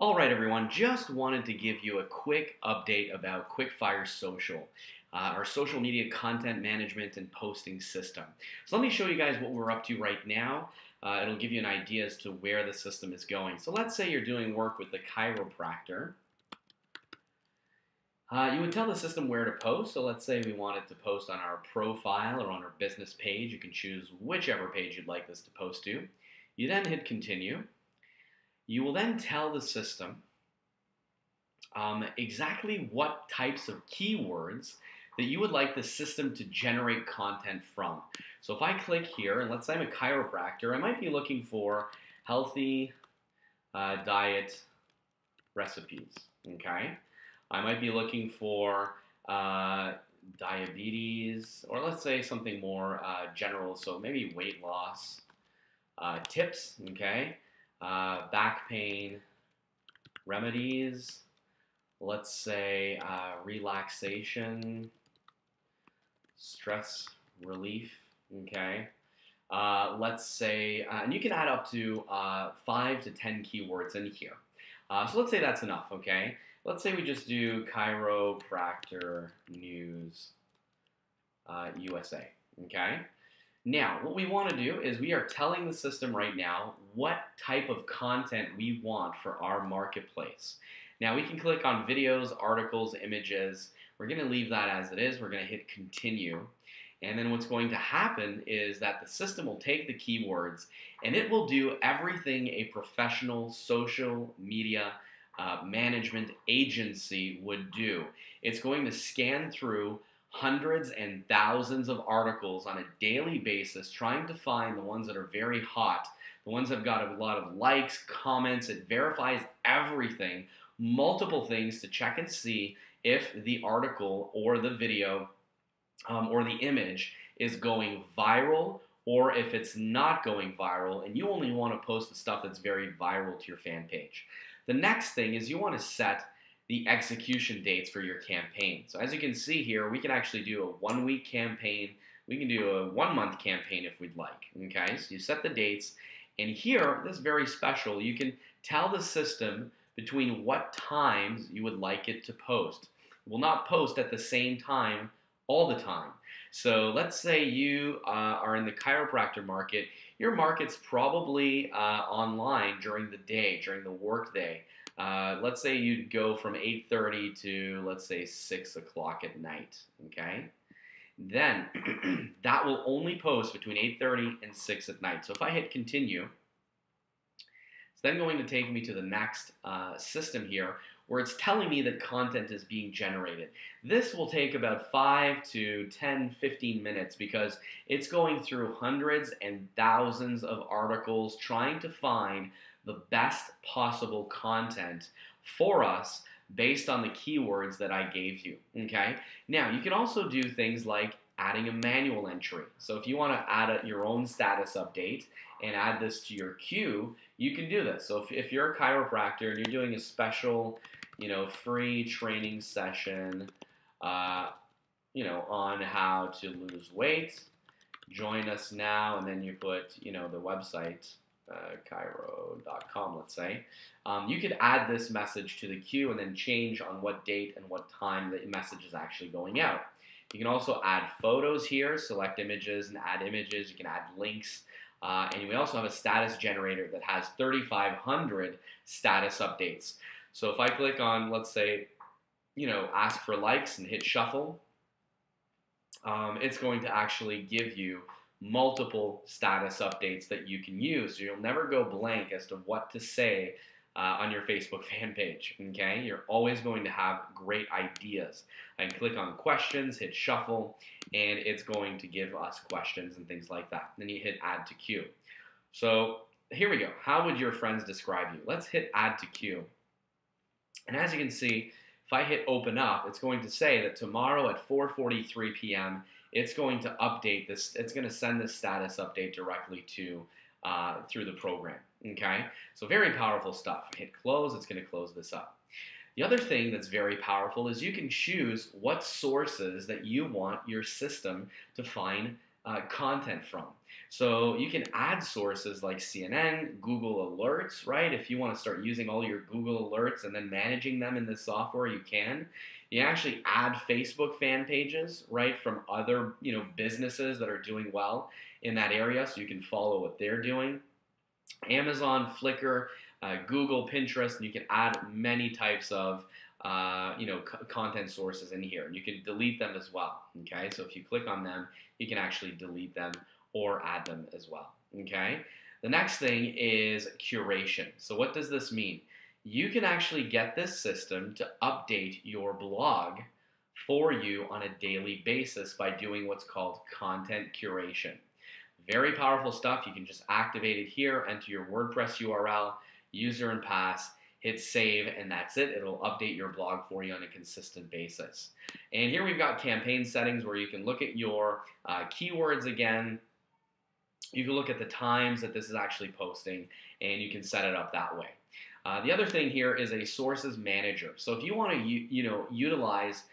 All right, everyone, just wanted to give you a quick update about Quickfire Social, our social media content management and posting system. So let me show you guys what we're up to right now. It'll give you an idea as to where the system is going. So let's say you're doing work with the chiropractor. You would tell the system where to post. So let's say we wanted to post on our profile or on our business page. You can choose whichever page you'd like this to post to. You then hit continue. You will then tell the system exactly what types of keywords that you would like the system to generate content from. So if I click here, and let's say I'm a chiropractor, I might be looking for healthy diet recipes, okay? I might be looking for diabetes, or let's say something more general, so maybe weight loss tips, okay? Back pain remedies, let's say relaxation, stress relief, okay? Let's say, and you can add up to 5 to 10 keywords in here. So let's say that's enough, okay? Let's say we just do chiropractor news USA, okay? Now, what we want to do is we are telling the system right now what type of content we want for our marketplace. Now, we can click on videos, articles, images. We're going to leave that as it is. We're going to hit continue. And then what's going to happen is that the system will take the keywords and it will do everything a professional social media management agency would do. It's going to scan through hundreds and thousands of articles on a daily basis, trying to find the ones that are very hot, the ones that have got a lot of likes, comments. It verifies everything, multiple things to check and see if the article or the video or the image is going viral or if it's not going viral, and you only want to post the stuff that's very viral to your fan page. The next thing is you want to set the execution dates for your campaign. So as you can see here, we can actually do a 1-week campaign. We can do a 1-month campaign if we'd like, okay? So you set the dates, and here, this is very special. You can tell the system between what times you would like it to post. It will not post at the same time all the time. So let's say you are in the chiropractor market. Your market's probably online during the day, during the work day. Let's say you'd go from 8:30 to, let's say, 6 o'clock at night, okay? Then that will only post between 8:30 and 6 at night. So if I hit continue, it's then going to take me to the next system here where it's telling me that content is being generated. This will take about 5 to 10, 15 minutes because it's going through hundreds and thousands of articles trying to find the best possible content for us based on the keywords that I gave you, okay? Now, you can also do things like adding a manual entry. So if you want to add your own status update and add this to your queue, you can do this. So if you're a chiropractor and you're doing a special, free training session, on how to lose weight, join us now, and then you put, the website, chiro.com, let's say. You could add this message to the queue and then change on what date and what time the message is actually going out. You can also add photos here, select images and add images. You can add links. And we also have a status generator that has 3,500 status updates. So if I click on, let's say, ask for likes and hit shuffle, it's going to actually give you multiple status updates that you can use. So you'll never go blank as to what to say on your Facebook fan page, okay? You're always going to have great ideas. I can click on questions, hit shuffle, and it's going to give us questions and things like that. Then you hit add to queue. So here we go. How would your friends describe you? Let's hit add to queue. And as you can see, if I hit open up, it's going to say that tomorrow at 4:43 p.m., it's going to update this. It's going to send this status update directly to through the program. Okay, so very powerful stuff. Hit close. It's going to close this up. The other thing that's very powerful is you can choose what sources that you want your system to find content from. So you can add sources like CNN, Google Alerts, right? If you want to start using all your Google Alerts and then managing them in this software, you can. You actually add Facebook fan pages, right, from other businesses that are doing well in that area, so you can follow what they're doing. Amazon, Flickr, Google, Pinterest, and you can add many types of content sources in here. And you can delete them as well. Okay, so if you click on them, you can actually delete them or add them as well. Okay, the next thing is curation. So what does this mean? You can actually get this system to update your blog for you on a daily basis by doing what's called content curation. Very powerful stuff. You can just activate it here, enter your WordPress URL, user and pass, hit save, and that's it. It'll update your blog for you on a consistent basis. And here we've got campaign settings where you can look at your keywords again. You can look at the times that this is actually posting, and you can set it up that way. The other thing here is a sources manager. So if you want to utilize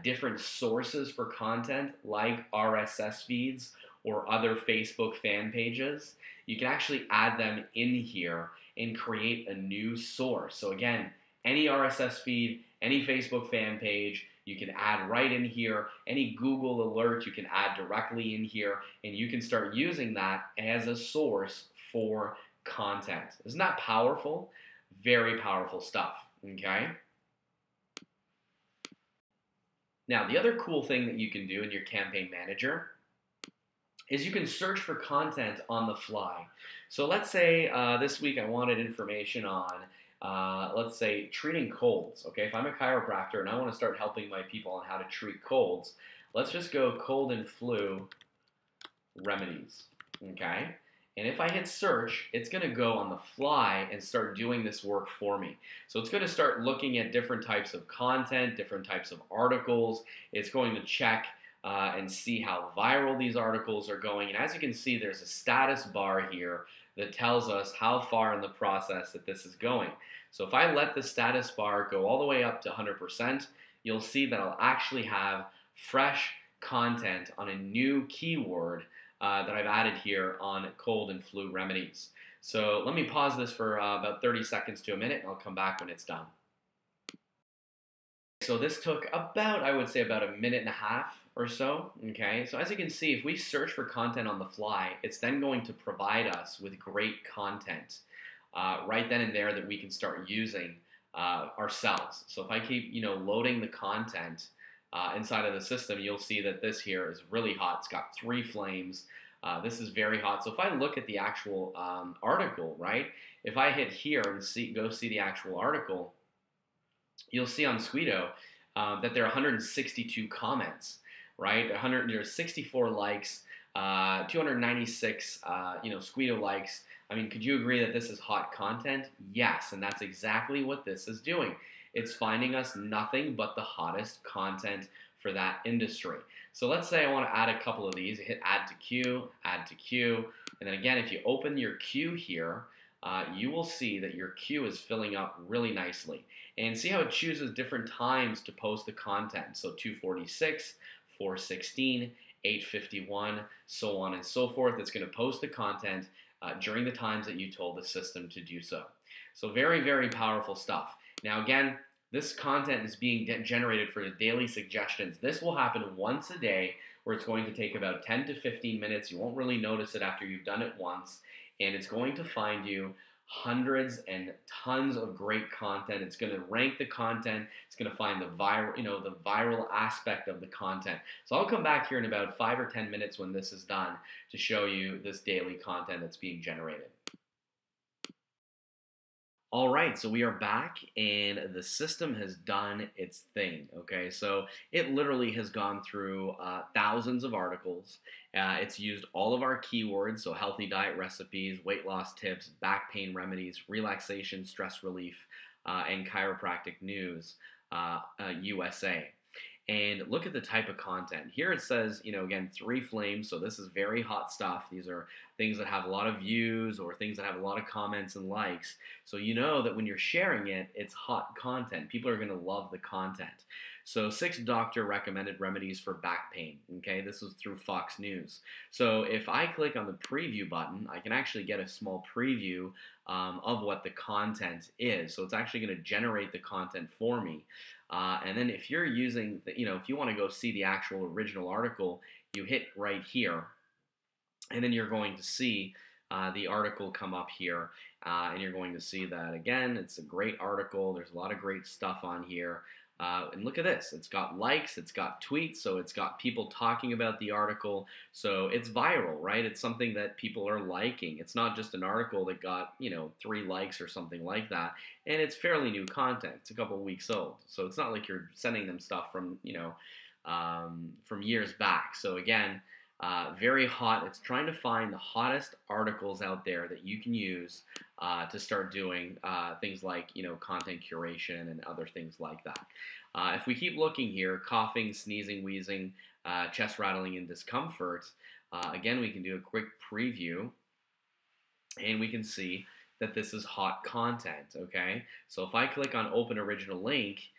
different sources for content like RSS feeds or other Facebook fan pages, you can actually add them in here and create a new source. So again, any RSS feed, any Facebook fan page, you can add right in here. Any Google alert, you can add directly in here, and you can start using that as a source for content. Isn't that powerful? Very powerful stuff, okay? Now, the other cool thing that you can do in your campaign manager is you can search for content on the fly. So let's say this week I wanted information on, let's say, treating colds. Okay, if I'm a chiropractor and I want to start helping my people on how to treat colds, let's just go cold and flu remedies. Okay, and if I hit search, it's going to go on the fly and start doing this work for me. So it's going to start looking at different types of content, different types of articles. It's going to check and see how viral these articles are going. And as you can see, there's a status bar here that tells us how far in the process that this is going. So if I let the status bar go all the way up to 100%, you'll see that I'll actually have fresh content on a new keyword that I've added here on cold and flu remedies. So let me pause this for about 30 seconds to a minute, and I'll come back when it's done. So this took about, I would say, about a minute and a half or so, okay? So as you can see, if we search for content on the fly, it's then going to provide us with great content right then and there that we can start using ourselves. So if I keep, loading the content inside of the system, you'll see that this here is really hot. It's got 3 flames. This is very hot. So if I look at the actual article, right? If I hit here and go see the actual article, you'll see on Squeedo that there are 162 comments, right? There's 64 likes, 296, Squeedo likes. I mean, could you agree that this is hot content? Yes, and that's exactly what this is doing. It's finding us nothing but the hottest content for that industry. So let's say I want to add a couple of these. Hit add to queue, and then again, if you open your queue here, you will see that your queue is filling up really nicely. And see how it chooses different times to post the content. So 2:46, 4:16, 8:51, so on and so forth. It's going to post the content during the times that you told the system to do so. So very, very powerful stuff. Now again, this content is being generated for the daily suggestions. This will happen once a day, where it's going to take about 10 to 15 minutes. You won't really notice it after you've done it once. And it's going to find you hundreds and tons of great content. It's going to rank the content. It's going to find the viral aspect of the content. So I'll come back here in about 5 or 10 minutes when this is done to show you this daily content that's being generated. All right, so we are back, and the system has done its thing, okay? So it literally has gone through thousands of articles. It's used all of our keywords, so healthy diet recipes, weight loss tips, back pain remedies, relaxation, stress relief, and chiropractic news, USA. And look at the type of content. Here it says, again, 3 flames, so this is very hot stuff. These are things that have a lot of views or things that have a lot of comments and likes. So you know that when you're sharing it, it's hot content. People are going to love the content. So 6 doctor recommended remedies for back pain. Okay, this was through Fox News. So if I click on the preview button, I can actually get a small preview of what the content is. So it's actually going to generate the content for me. And then if you're using, if you want to go see the actual original article, you hit right here, and then you're going to see the article come up here, and you're going to see that again. It's a great article. There's a lot of great stuff on here. And look at this. It's got likes, it's got tweets, so it's got people talking about the article. So it's viral, right? It's something that people are liking. It's not just an article that got, 3 likes or something like that. And it's fairly new content. It's a couple weeks old. So it's not like you're sending them stuff from, from years back. So again, very hot. It's trying to find the hottest articles out there that you can use to start doing things like content curation and other things like that. If we keep looking here, coughing, sneezing, wheezing, chest rattling, and discomfort. Again, we can do a quick preview, and we can see that this is hot content. Okay, so if I click on Open Original Link,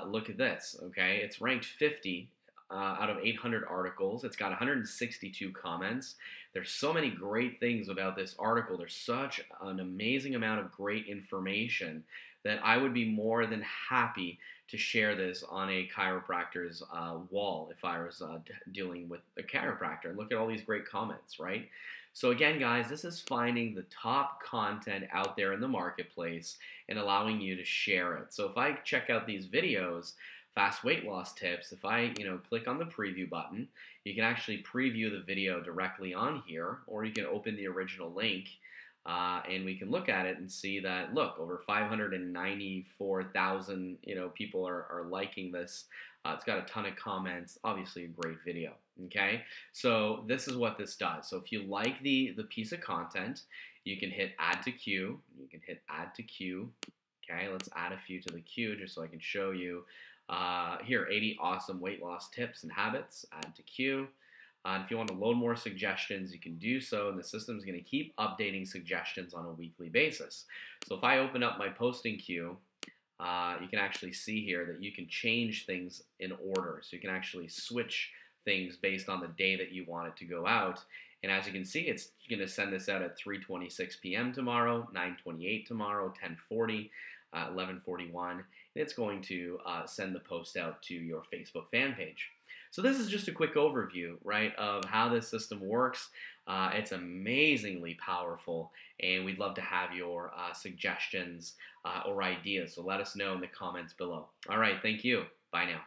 look at this. Okay, it's ranked 50. Out of 800 articles. It's got 162 comments. There's so many great things about this article. There's such an amazing amount of great information that I would be more than happy to share this on a chiropractor's wall if I was dealing with a chiropractor. Look at all these great comments, right? So again, guys, this is finding the top content out there in the marketplace and allowing you to share it. So if I check out these videos, fast weight loss tips, if I click on the preview button, you can actually preview the video directly on here, or you can open the original link and we can look at it and see that, look, over 594,000 people are liking this. It's got a ton of comments, obviously a great video. Okay, so this is what this does. So if you like the piece of content, you can hit add to queue. You can hit add to queue. Okay, let's add a few to the queue just so I can show you. Here, 80 awesome weight loss tips and habits, add to queue. If you want to load more suggestions, you can do so, and the system is going to keep updating suggestions on a weekly basis. So if I open up my posting queue, you can actually see here that you can change things in order. So you can actually switch things based on the day that you want it to go out. And as you can see, it's going to send this out at 3:26 p.m. tomorrow, 9:28 tomorrow, 10:40, 11:41. And it's going to send the post out to your Facebook fan page. So this is just a quick overview, right, of how this system works. It's amazingly powerful, and we'd love to have your suggestions or ideas. So let us know in the comments below. All right, thank you. Bye now.